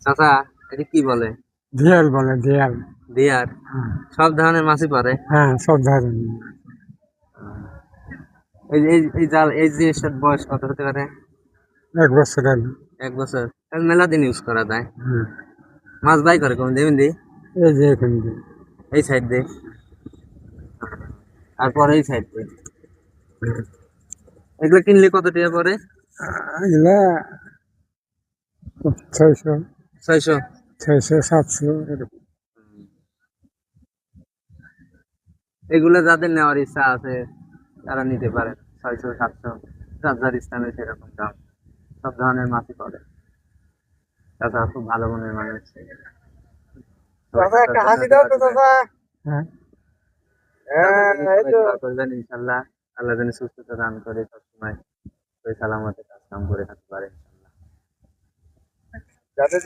চাচা, এটা কি বলে? দেয়াল বলে, দেয়াল। দেয়ার? হ্যাঁ, সব ধরনের মাছই পড়ে? হ্যাঁ, সব ধরনের। এই জাল, এই জিনিসটার বয়স কত হতে পারে? 1 বছরের। 1 বছর? তাহলে মেলা দিন ইউজ করা যায়। হ্যাঁ, মাছ বাই করে কোন দেবেন দি? এই যে এখান দিয়ে। এই সাইড দিয়ে, তারপর এই সাইড দিয়ে। এগুলো কিনলে কত টাকা পড়ে? এগুলা 600, 600? 700 এরকম। এগুলো যাদের নেওয়ার ইচ্ছা আছে তারা নিতে পারে। 600 700, যার যার স্থানে সেরকম দাম। সব ধরনের মাছই পড়ে। চাচা খুব ভালো মনের মানুষ। চাচা একটা হাসি দাও তো চাচা। হ্যাঁ, এই তো। দোয়া করবেন ইনশাল্লাহ। আল্লাহ যেন সুস্থতা দান করে, সবসময় সহি সালামতে কাজ কাম করে থাকতে পারে ইনশাল্লাহ। যাদের